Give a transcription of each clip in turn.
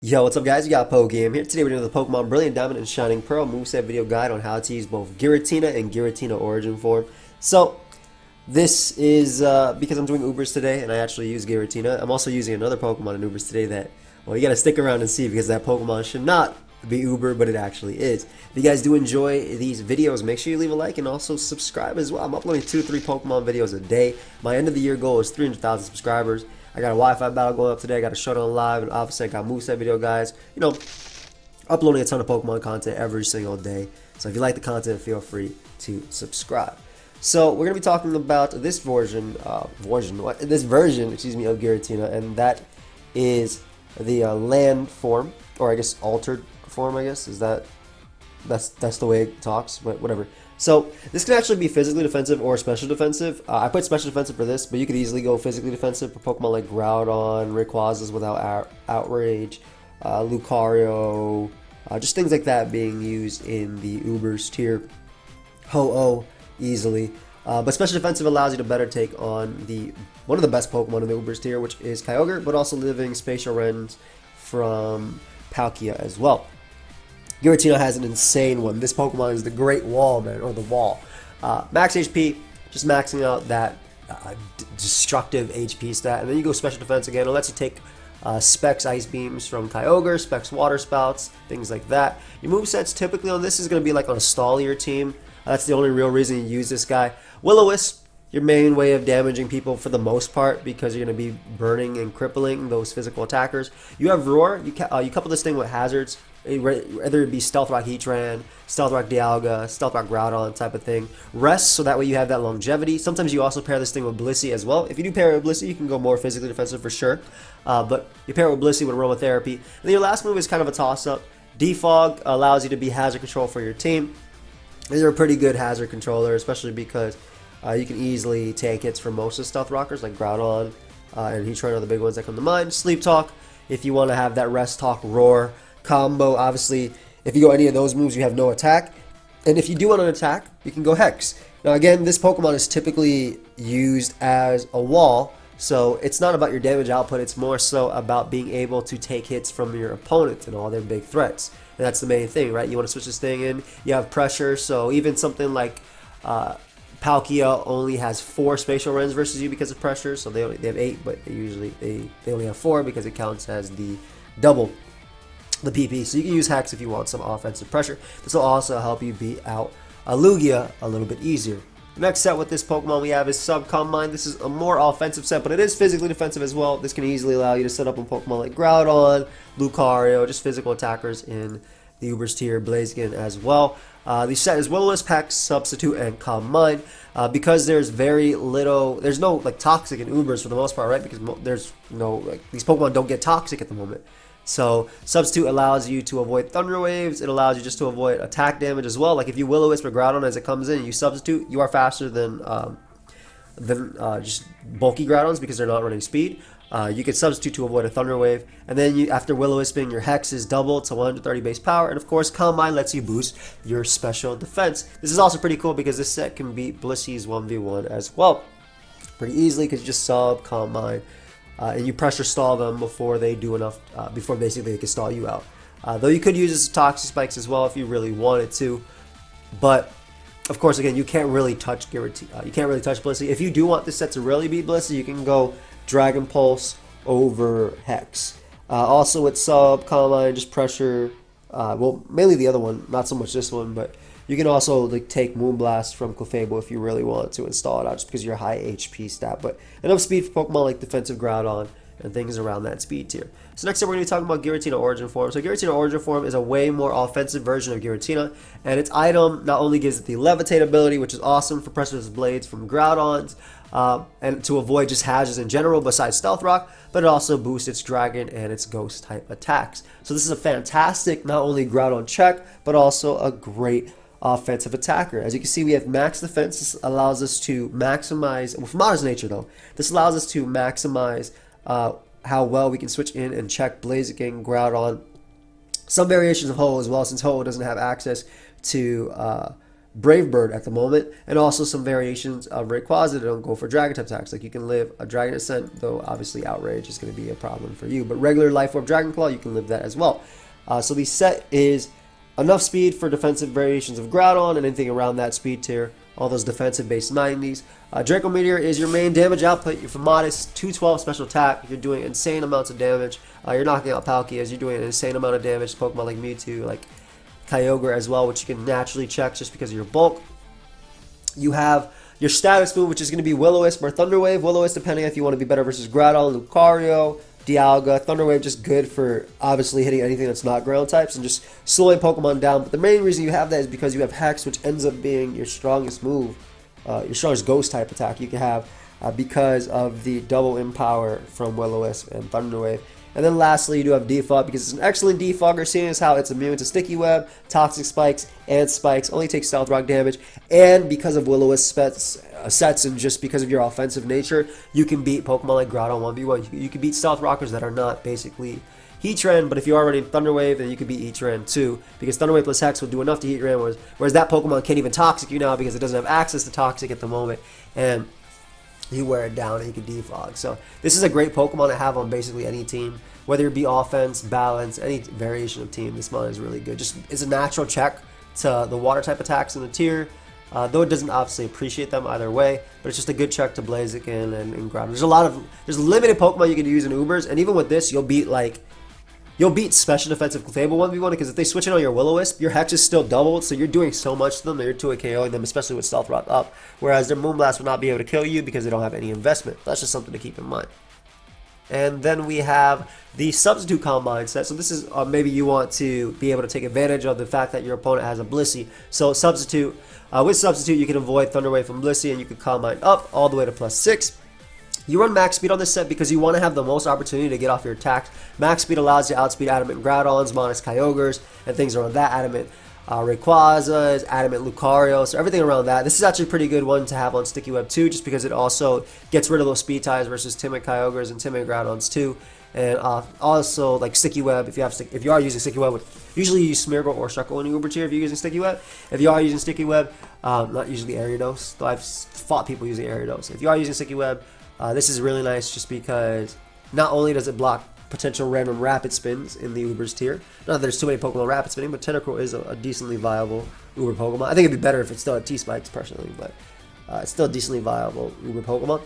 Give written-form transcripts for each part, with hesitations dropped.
Yo, what's up guys? We got pokeaim here. Today we're doing the Pokemon Brilliant Diamond and Shining Pearl moveset video guide on how to use both Giratina and Giratina Origin Form. So, this is because I'm doing Ubers today and I actually use Giratina. I'm also using another Pokemon in Ubers today that, well, you gotta stick around and see because that Pokemon should not be Uber, but it actually is. If you guys do enjoy these videos, make sure you leave a like and also subscribe as well. I'm uploading 2-3 Pokemon videos a day. My end of the year goal is 300,000 subscribers. I got a Wi-Fi battle going up today. I got a showdown live, and obviously I got moveset video guys. You know, uploading a ton of Pokemon content every single day. So if you like the content, feel free to subscribe. So we're gonna be talking about this version, excuse me, of Giratina, and that is the land form, or I guess altered form. I guess that's the way it talks, but whatever. So this can actually be physically defensive or special defensive. I put special defensive for this, but you could easily go physically defensive for Pokemon like Groudon, Rayquazas without Outrage, Lucario, just things like that being used in the Ubers tier. Ho-Oh easily. But special defensive allows you to better take on one of the best Pokemon in the Ubers tier, which is Kyogre, but also living Spatial Rens from Palkia as well. Giratina has an insane one. This Pokemon is the Great Wall, man, or the Wall. Max HP, just maxing out that destructive HP stat. And then you go Special Defense again. It lets you take Specs Ice Beams from Kyogre, Specs Water Spouts, things like that. Your movesets typically on this is going to be like on a stallier team. That's the only real reason you use this guy. Will-O-Wisp, your main way of damaging people for the most part because you're going to be burning and crippling those physical attackers. You have Roar. You couple this thing with hazards. Whether it be Stealth Rock Heatran, Stealth Rock Dialga, Stealth Rock Groudon type of thing. Rest, so that way you have that longevity. Sometimes you also pair this thing with Blissey as well. If you do pair it with Blissey, you can go more physically defensive for sure. But you pair it with Blissey with Aromatherapy. And then your last move is kind of a toss-up. DEFOG allows you to be hazard control for your team. These are a pretty good hazard controller, especially because you can easily take hits from most of the Stealth Rockers like Groudon and Heatran are the big ones that come to mind. Sleep Talk, if you want to have that Rest Talk Roar combo. Obviously, if you go any of those moves, you have no attack. And if you do want an attack, you can go Hex. Now again, this Pokemon is typically used as a wall, so it's not about your damage output, it's more so about being able to take hits from your opponent and all their big threats. And that's the main thing, right? You want to switch this thing in, you have pressure, so even something like Palkia only has 4 Spatial Rens versus you because of pressure, so they have 8, but they only have 4 because it counts as the double the PP. So you can use Hex if you want some offensive pressure. This will also help you beat out a Lugia a little bit easier. The next set with this Pokemon we have is Subcombine. This is a more offensive set, but it is physically defensive as well. This can easily allow you to set up a Pokemon like Groudon, Lucario, just physical attackers in the Ubers tier, Blaziken as well. The set is Will-O-Wisp, Hex, Substitute, and Calm Mind. Because there's very little, there's no like toxic in Ubers for the most part, right? Because there's no, like, these Pokemon don't get toxic at the moment. So Substitute allows you to avoid Thunder Waves. It allows you just to avoid attack damage as well. Like if you Will-O-Wisp or Groudon as it comes in and you Substitute, you are faster than just bulky Groudons because they're not running speed. You can Substitute to avoid a Thunder Wave. And then after Will-O-Wisping, your Hex is doubled to 130 base power. And of course, Calm Mind lets you boost your special defense. This is also pretty cool because this set can beat Blissey's 1v1 as well. Pretty easily because you just sub Calm Mind. And you pressure stall them before they do enough, before basically they can stall you out. Though you could use this as Toxic Spikes as well if you really wanted to. But, of course, again, you can't really touch Giratina. You can't really touch Blissey. If you do want this set to really beat Blissey, you can go Dragon Pulse over Hex. Also with Sub, Calm Mind, just pressure, well, mainly the other one, not so much this one, but you can also like take Moonblast from Clefable if you really want to install it out just because you're high HP stat. But enough speed for Pokemon like Defensive Groudon and things around that speed tier. So next up we're going to be talking about Giratina Origin Form. So Giratina Origin Form is a way more offensive version of Giratina, and its item not only gives it the Levitate ability, which is awesome for Precious Blades from Groudons, and to avoid just hazards in general besides Stealth Rock, but it also boosts its Dragon and its Ghost type attacks. So this is a fantastic not only Groudon check, but also a great offensive attacker. As you can see, we have max defense. This allows us to maximize, with Modern Nature though, this allows us to maximize how well we can switch in and check Blaziken, Groudon, some variations of Ho as well, since Ho doesn't have access to Brave Bird at the moment, and also some variations of Rayquaza that don't go for Dragon type attacks. Like you can live a Dragon Ascent, though obviously Outrage is going to be a problem for you. But regular Life Orb Dragon Claw, you can live that as well. So the set is enough speed for defensive variations of Groudon and anything around that speed tier. All those defensive based 90s. Draco Meteor is your main damage output. You're for modest 212 special attack. You're doing insane amounts of damage. You're knocking out Palkia. You're doing an insane amount of damage to Pokemon like Mewtwo, like Kyogre as well, which you can naturally check just because of your bulk. You have your status move, which is going to be Will-O-Wisp or Thunder Wave. Will-O-Wisp, depending if you want to be better versus Groudon, Lucario, Dialga. Thunder Wave just good for obviously hitting anything that's not ground types and just slowing Pokemon down. But the main reason you have that is because you have Hex, which ends up being your strongest move, your strongest ghost type attack you can have because of the double empower from Will-O-Wisp and Thunder Wave. And then lastly, you do have Defog because it's an excellent defogger, seeing as how it's immune to Sticky Web, Toxic Spikes, and Spikes, only takes Stealth Rock damage, and because of Will-O-Wisp sets and just because of your offensive nature, you can beat Pokemon like Groudon 1v1. You can beat Stealth Rockers that are not basically Heatran, but if you're already in Thunder Wave, then you can beat Heatran too, because Thunder Wave plus Hex will do enough to Heatran, whereas that Pokemon can't even Toxic you now because it doesn't have access to Toxic at the moment, and you wear it down and you can defog. So this is a great Pokemon to have on basically any team, whether it be offense, balance, any variation of team. This mon is really good. Just it's a natural check to the water type attacks in the tier, though it doesn't obviously appreciate them either way, but it's just a good check to Blaziken and Groudon. There's limited Pokemon you can use in Ubers, and even with this, you'll beat special defensive Clefable 1v1 because if they switch it on your Will-O-Wisp, your Hex is still doubled, so you're doing so much to them that you're 2 KOing them, especially with Stealth Rock up, whereas their Moonblast will not be able to kill you because they don't have any investment. That's just something to keep in mind. And then we have the Substitute Combine set. So this is maybe you want to be able to take advantage of the fact that your opponent has a Blissey. So Substitute, with Substitute, you can avoid Thunder Wave from Blissey, and you can Combine up all the way to +6. You run max speed on this set because you want to have the most opportunity to get off your attacks. Max speed allows you to outspeed Adamant Groudons, Monus Kyogres, and things around that. Adamant Rayquazas, Adamant Lucario, so everything around that. This is actually a pretty good one to have on Sticky Web too, just because it also gets rid of those speed ties versus Timid Kyogres and Timid Groudons too. And also like Sticky Web, if you are using Sticky Web, usually you use Smeargle or Shuckle in your Uber tier if you're using Sticky Web. If you are using Sticky Web, not usually Ariados, though I've fought people using Ariados. If you are using Sticky Web, this is really nice just because not only does it block potential random rapid spins in the Ubers tier. Not that there's too many Pokemon rapid spinning, but Tentacruel is a decently viable Uber Pokemon. I think it'd be better if it still had T-Spikes personally, but it's still a decently viable Uber Pokemon.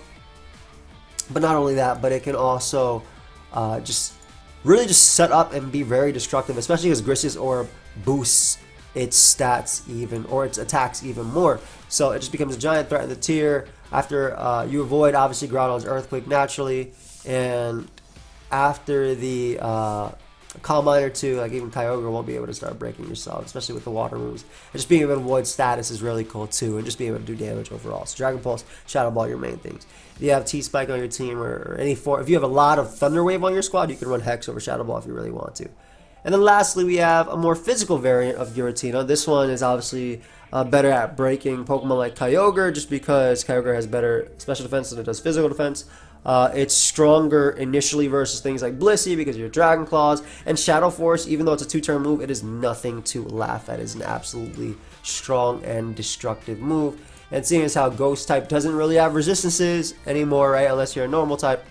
But not only that, but it can also just set up and be very destructive, especially because Griseous Orb boosts its stats even, or its attacks even more. So it just becomes a giant threat in the tier after you avoid obviously Groudon's Earthquake naturally, and after the Combine or two, like even Kyogre won't be able to start breaking yourself, especially with the water moves. And just being able to avoid status is really cool too, and just being able to do damage overall. So Dragon Pulse, Shadow Ball, your main things. If you have T-Spike on your team or any form, if you have a lot of Thunder Wave on your squad, you can run Hex over Shadow Ball if you really want to. And then lastly, we have a more physical variant of Giratina. This one is obviously better at breaking Pokemon like Kyogre, just because Kyogre has better special defense than it does physical defense. It's stronger initially versus things like Blissey because of your Dragon Claws, and Shadow Force, even though it's a 2-turn move, it is nothing to laugh at. It is an absolutely strong and destructive move. And seeing as how Ghost type doesn't really have resistances anymore, right? Unless you're a normal type.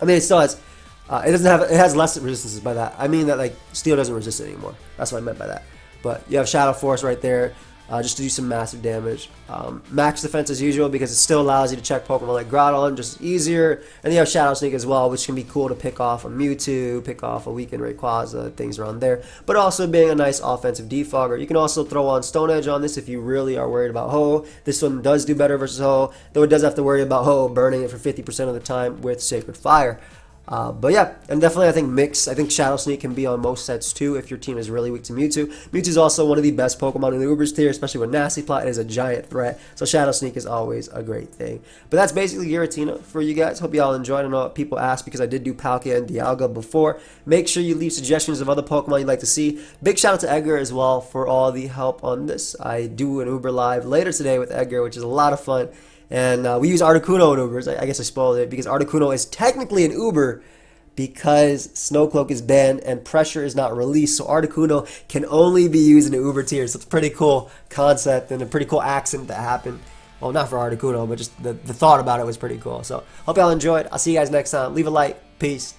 I mean, it still has. It has less resistances by that. I mean that like Steel doesn't resist it anymore. That's what I meant by that. But you have Shadow Force right there. Just to do some massive damage. Max defense as usual because it still allows you to check Pokemon like Groudon just easier. And then you have Shadow Sneak as well, which can be cool to pick off a Mewtwo, pick off a weakened Rayquaza, things around there. But also being a nice offensive defogger. You can also throw on Stone Edge on this if you really are worried about Ho. This one does do better versus Ho, though it does have to worry about Ho burning it for 50% of the time with Sacred Fire. But yeah, and definitely I think Shadow Sneak can be on most sets too if your team is really weak to Mewtwo. Mewtwo is also one of the best Pokemon in the Ubers tier, especially with Nasty Plot. It is a giant threat, so Shadow Sneak is always a great thing. But that's basically Giratina for you guys. Hope you all enjoyed. I know what people asked because I did do Palkia and Dialga before. Make sure you leave suggestions of other Pokemon you'd like to see. Big shout out to Edgar as well for all the help on this. I do an Uber live later today with Edgar, which is a lot of fun. And we use Articuno in Ubers. I guess I spoiled it because Articuno is technically an Uber, because Snowcloak is banned and pressure is not released. So Articuno can only be used in the Uber tier. So it's a pretty cool concept and a pretty cool accident that happened. Well, not for Articuno, but just the thought about it was pretty cool. So hope y'all enjoyed. I'll see you guys next time. Leave a like. Peace.